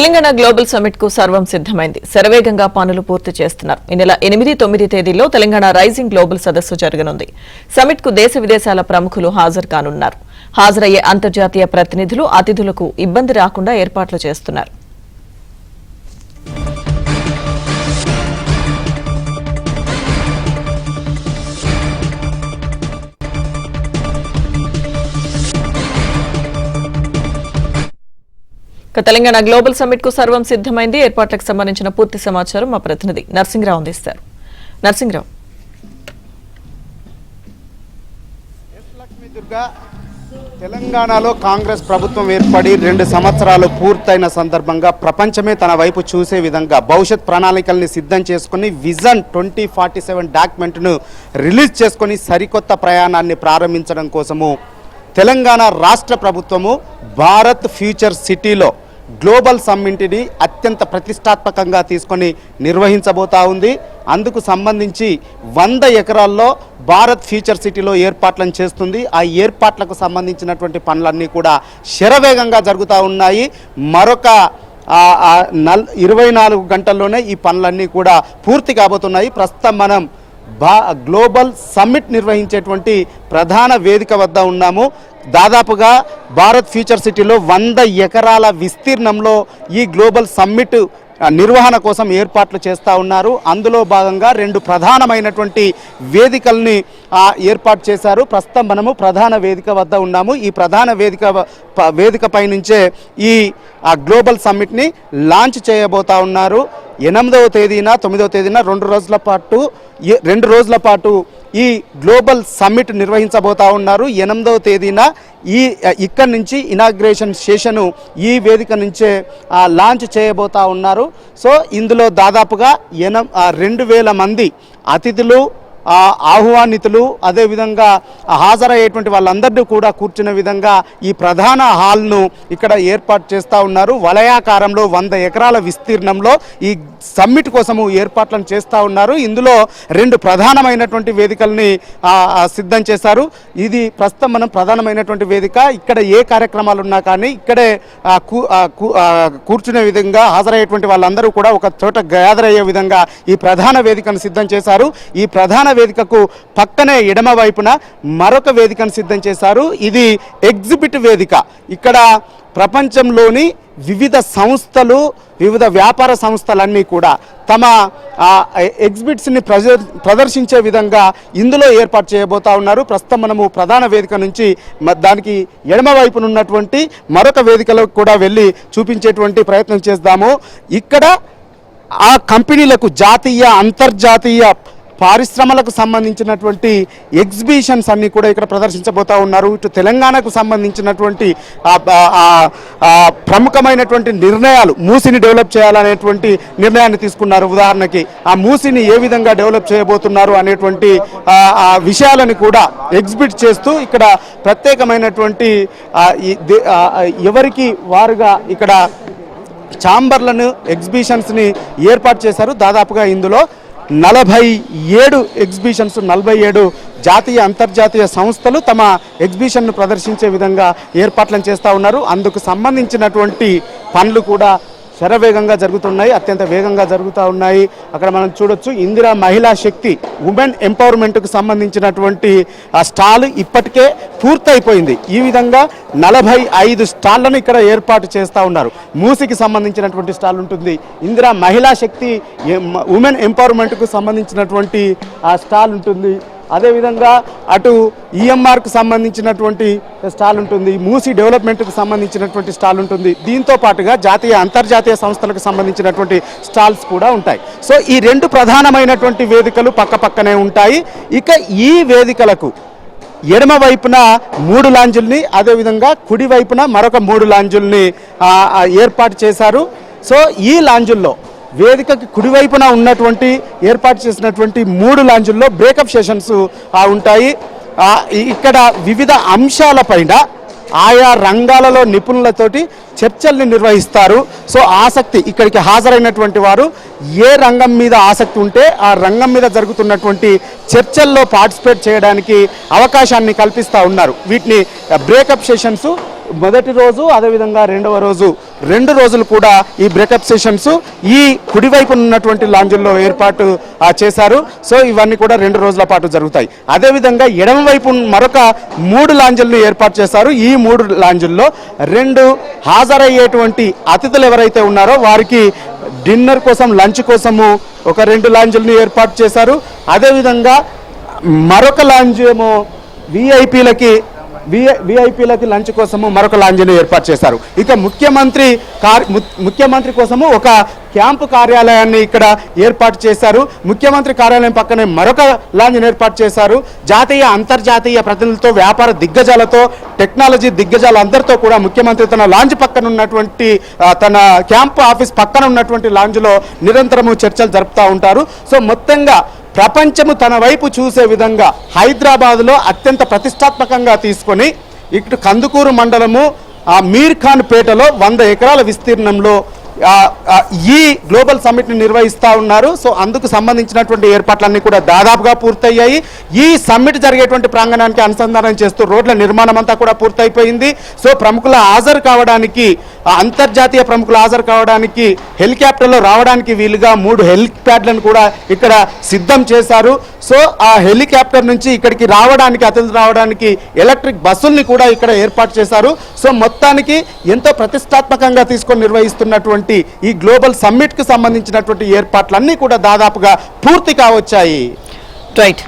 Telangana global summit కు సర్వం సిద్దమైంది. శరవేగంగా పనులు పూర్తి చేస్తున్నారు. ఈ నెల 8, 9 తేదీల్లో తెలంగాణ రైజింగ్ గ్లోబల్ సదస్సు జరగనుంది. సమ్మిట్ కు దేశ విదేశాల ప్రముఖులు హాజరు కానున్నారు. హాజరయ్యే అంతర్జాతీయ ప్రతినిధులు, అతిథులకు ఇబ్బంది రాకుండా ఏర్పాట్లు చేస్తున్నారు. తెలంగాణ గ్లోబల్ సమ్మిట్ కు సర్వం సిద్దమైంది. ఏర్పాట్లకు సంబంధించిన పూర్తి సమాచారం మా ప్రతినిధి నర్సింగ్రావు అందిస్తారు. నర్సింగ్రావు, తెలంగాణలో కాంగ్రెస్ ప్రభుత్వం ఏర్పడి 2 సంవత్సరాలు పూర్తయిన సందర్భంగా ప్రపంచమే తన వైపు చూసే విధంగా భవిష్యత్ ప్రణాళికల్ని సిద్ధం చేసుకుని విజన్ 2047 డాక్యుమెంట్ను రిలీజ్ చేసుకుని సరికొత్త ప్రయాణాన్ని ప్రారంభించడం కోసము తెలంగాణ రాష్ట్ర ప్రభుత్వము భారత్ ఫ్యూచర్ సిటీలో గ్లోబల్ సమ్మిట్ని అత్యంత ప్రతిష్టాత్మకంగా తీసుకొని నిర్వహించబోతా ఉంది. అందుకు సంబంధించి 100 ఎకరాల్లో భారత్ ఫ్యూచర్ సిటీలో ఏర్పాట్లను చేస్తుంది. ఆ ఏర్పాట్లకు సంబంధించినటువంటి పనులన్నీ కూడా శరవేగంగా జరుగుతూ ఉన్నాయి. మరొక 24 గంటల్లోనే ఈ పనులన్నీ కూడా పూర్తి కాబోతున్నాయి. ప్రస్తుతం మనం గ్లోబల్ సమ్మిట్ నిర్వహించేటువంటి ప్రధాన వేదిక వద్ద ఉన్నాము. దాదాపుగా భారత్ ఫ్యూచర్ సిటీలో 100 ఎకరాల విస్తీర్ణంలో ఈ గ్లోబల్ సమ్మిట్ నిర్వహణ కోసం ఏర్పాట్లు చేస్తూ ఉన్నారు. అందులో భాగంగా 2 ప్రధానమైనటువంటి వేదికల్ని ఏర్పాటు చేశారు. ప్రస్తుతం మనము ప్రధాన వేదిక వద్ద ఉన్నాము. ఈ ప్రధాన వేదికపై నుంచే ఈ గ్లోబల్ సమ్మిట్ని లాంచ్ చేయబోతా ఉన్నారు. 8వ తేదీన 9వ తేదీన 2 రోజుల పాటు ఈ గ్లోబల్ సమ్మిట్ నిర్వహించబోతా ఉన్నారు. 8వ తేదీన ఇక్కడి నుంచి ఇనాగ్రేషన్ సెషను ఈ వేదిక నుంచే లాంచ్ చేయబోతా ఉన్నారు. సో ఇందులో దాదాపుగా 2000 మంది అతిథులు, ఆహ్వానితులు, అదేవిధంగా హాజరయ్యేటువంటి వాళ్ళందరినీ కూడా కూర్చునే విధంగా ఈ ప్రధాన హాల్ను ఇక్కడ ఏర్పాటు చేస్తూ ఉన్నారు. వలయాకారంలో 100 ఎకరాల విస్తీర్ణంలో ఈ సమ్మిట్ కోసము ఏర్పాట్లను చేస్తూ ఉన్నారు. ఇందులో 2 ప్రధానమైనటువంటి వేదికల్ని సిద్ధం చేశారు. ఇది ప్రస్తుతం మనం ప్రధానమైనటువంటి వేదిక. ఇక్కడ ఏ కార్యక్రమాలు ఉన్నా కానీ ఇక్కడే కూర్చునే విధంగా హాజరయ్యేటువంటి వాళ్ళందరూ కూడా ఒక చోట గ్యాదర్ అయ్యే విధంగా ఈ ప్రధాన వేదికను సిద్ధం చేశారు. ఈ ప్రధాన వేదికకు పక్కనే ఎడమ వైపున మరొక వేదికను సిద్ధం చేశారు. ఇది ఎగ్జిబిట్ వేదిక. ఇక్కడ ప్రపంచంలోని వివిధ సంస్థలు, వివిధ వ్యాపార సంస్థలన్నీ కూడా తమ ఎగ్జిబిట్స్ని ప్రదర్శించే విధంగా ఇందులో ఏర్పాటు చేయబోతా ఉన్నారు. ప్రస్తుతం మనము ప్రధాన వేదిక నుంచి దానికి ఎడమ వైపున ఉన్నటువంటి మరొక వేదికలకు కూడా వెళ్ళి చూపించేటువంటి ప్రయత్నం చేద్దాము. ఇక్కడ ఆ కంపెనీలకు జాతీయ, అంతర్జాతీయ పారిశ్రమలకు సంబంధించినటువంటి ఎగ్జిబిషన్స్ అన్నీ కూడా ఇక్కడ ప్రదర్శించబోతా ఉన్నారు. ఇటు తెలంగాణకు సంబంధించినటువంటి ప్రముఖమైనటువంటి నిర్ణయాలు, మూసిని డెవలప్ చేయాలనేటువంటి నిర్ణయాన్ని తీసుకున్నారు. ఉదాహరణకి ఆ మూసిని ఏ విధంగా డెవలప్ చేయబోతున్నారు అనేటువంటి విషయాలను కూడా ఎగ్జిబిట్ చేస్తూ ఇక్కడ ప్రత్యేకమైనటువంటి ఎవరికి వారుగా ఇక్కడ ఛాంబర్లను, ఎగ్జిబిషన్స్ని ఏర్పాటు చేశారు. దాదాపుగా ఇందులో 47 ఎగ్జిబిషన్స్, 47 జాతీయ, అంతర్జాతీయ సంస్థలు తమ ఎగ్జిబిషన్ను ప్రదర్శించే విధంగా ఏర్పాట్లను చేస్తూ ఉన్నారు. అందుకు సంబంధించినటువంటి పనులు కూడా శరవేగంగా జరుగుతున్నాయి, అత్యంత వేగంగా జరుగుతూ ఉన్నాయి. అక్కడ మనం చూడొచ్చు ఇందిరా మహిళా శక్తి, ఉమెన్ ఎంపవర్మెంట్కు సంబంధించినటువంటి స్టాల్ ఇప్పటికే పూర్తయిపోయింది. ఈ విధంగా 45 స్టాళ్లను ఇక్కడ ఏర్పాటు చేస్తూ ఉన్నారు. మూసికి సంబంధించినటువంటి స్టాల్ ఉంటుంది, ఇందిరా మహిళా శక్తి ఉమెన్ ఎంపవర్మెంట్కు సంబంధించినటువంటి స్టాల్ ఉంటుంది. అదేవిధంగా అటు ఈఎంఆర్కు సంబంధించినటువంటి స్టాల్ ఉంటుంది, మూసి డెవలప్మెంట్కు సంబంధించినటువంటి స్టాల్ ఉంటుంది. దీంతో పాటుగా జాతీయ, అంతర్జాతీయ సంస్థలకు సంబంధించినటువంటి స్టాల్స్ కూడా ఉంటాయి. సో ఈ 2 ప్రధానమైనటువంటి వేదికలు పక్కపక్కనే ఉంటాయి. ఇక ఈ వేదికలకు ఎడమ వైపున 3 లాంజుల్ని, అదేవిధంగా కుడి వైపున మరొక 3 లాంజుల్ని ఏర్పాటు చేశారు. సో ఈ లాంజుల్లో వేదికకి కుడివైపున ఉన్నటువంటి ఏర్పాటు చేసినటువంటి 3 లాంజుల్లో బ్రేకప్ సెషన్స్ ఉంటాయి. ఇక్కడ వివిధ అంశాలపైన ఆయా రంగాలలో నిపుణులతోటి చర్చల్ని నిర్వహిస్తారు. సో ఇక్కడికి హాజరైనటువంటి వారు ఏ రంగం మీద ఆసక్తి ఉంటే ఆ రంగం మీద జరుగుతున్నటువంటి చర్చల్లో పార్టిసిపేట్ చేయడానికి అవకాశాన్ని కల్పిస్తూ ఉన్నారు. వీటిని బ్రేకప్ సెషన్స్ మొదటి రోజు అదేవిధంగా రెండవ రోజు 2 రోజులు కూడా ఈ బ్రేకప్ సెషన్స్ ఈ కుడివైపు ఉన్నటువంటి లాంజుల్లో ఏర్పాటు చేశారు. సో ఇవన్నీ కూడా 2 రోజుల పాటు జరుగుతాయి. అదేవిధంగా ఎడమ వైపు మరొక 3 లాంజులను ఏర్పాటు చేశారు. ఈ 3 లాంజుల్లో 2 హాజరయ్యేటువంటి అతిథులు ఎవరైతే ఉన్నారో వారికి డిన్నర్ కోసం లంచ్ కోసము ఒక 2 లాంజులను ఏర్పాటు చేశారు. అదేవిధంగా మరొక లాంజ్ ఏమో విఐపీలకి లంచ్ కోసము మరొక లాంజ్ను ఏర్పాటు చేశారు. ఇక ముఖ్యమంత్రి కోసము ఒక క్యాంపు కార్యాలయాన్ని ఇక్కడ ఏర్పాటు చేశారు. ముఖ్యమంత్రి కార్యాలయం పక్కనే మరొక లాంజ్ను ఏర్పాటు చేశారు. జాతీయ అంతర్జాతీయ ప్రతినిధులతో, వ్యాపార దిగ్గజాలతో, టెక్నాలజీ దిగ్గజాలందరితో కూడా ముఖ్యమంత్రి తన లాంజ్ పక్కన ఉన్నటువంటి తన క్యాంపు ఆఫీస్ పక్కన ఉన్నటువంటి లాంజ్లో నిరంతరము చర్చలు జరుపుతూ ఉంటారు. సో మొత్తంగా ప్రపంచము తన వైపు చూసే విధంగా హైదరాబాద్లో అత్యంత ప్రతిష్టాత్మకంగా తీసుకొని ఇటు కందుకూరు మండలము మీర్ ఖాన్ పేటలో 100 ఎకరాల విస్తీర్ణంలో ఈ గ్లోబల్ సమ్మిట్ని నిర్వహిస్తూ ఉన్నారు. సో అందుకు సంబంధించినటువంటి ఏర్పాట్లన్నీ కూడా దాదాపుగా పూర్తయ్యాయి. ఈ సమ్మిట్ జరిగేటువంటి ప్రాంగణానికి అనుసంధానం చేస్తూ రోడ్ల నిర్మాణం అంతా కూడా పూర్తయిపోయింది. సో ప్రముఖుల హాజరు కావడానికి, అంతర్జాతీయ ప్రముఖులు హాజరు కావడానికి హెలికాప్టర్లో రావడానికి వీలుగా 3 హెలిప్యాడ్లను కూడా ఇక్కడ సిద్ధం చేశారు. సో ఆ హెలికాప్టర్ నుంచి ఇక్కడికి రావడానికి, అతిథులు రావడానికి ఎలక్ట్రిక్ బస్సుల్ని కూడా ఇక్కడ ఏర్పాటు చేశారు. సో మొత్తానికి ఎంతో ప్రతిష్టాత్మకంగా తీసుకొని నిర్వహిస్తున్నటువంటి ఈ గ్లోబల్ సమ్మిట్ కు సంబంధించినటువంటి ఏర్పాట్లన్నీ కూడా దాదాపుగా పూర్తి కావచ్చాయి. రైట్.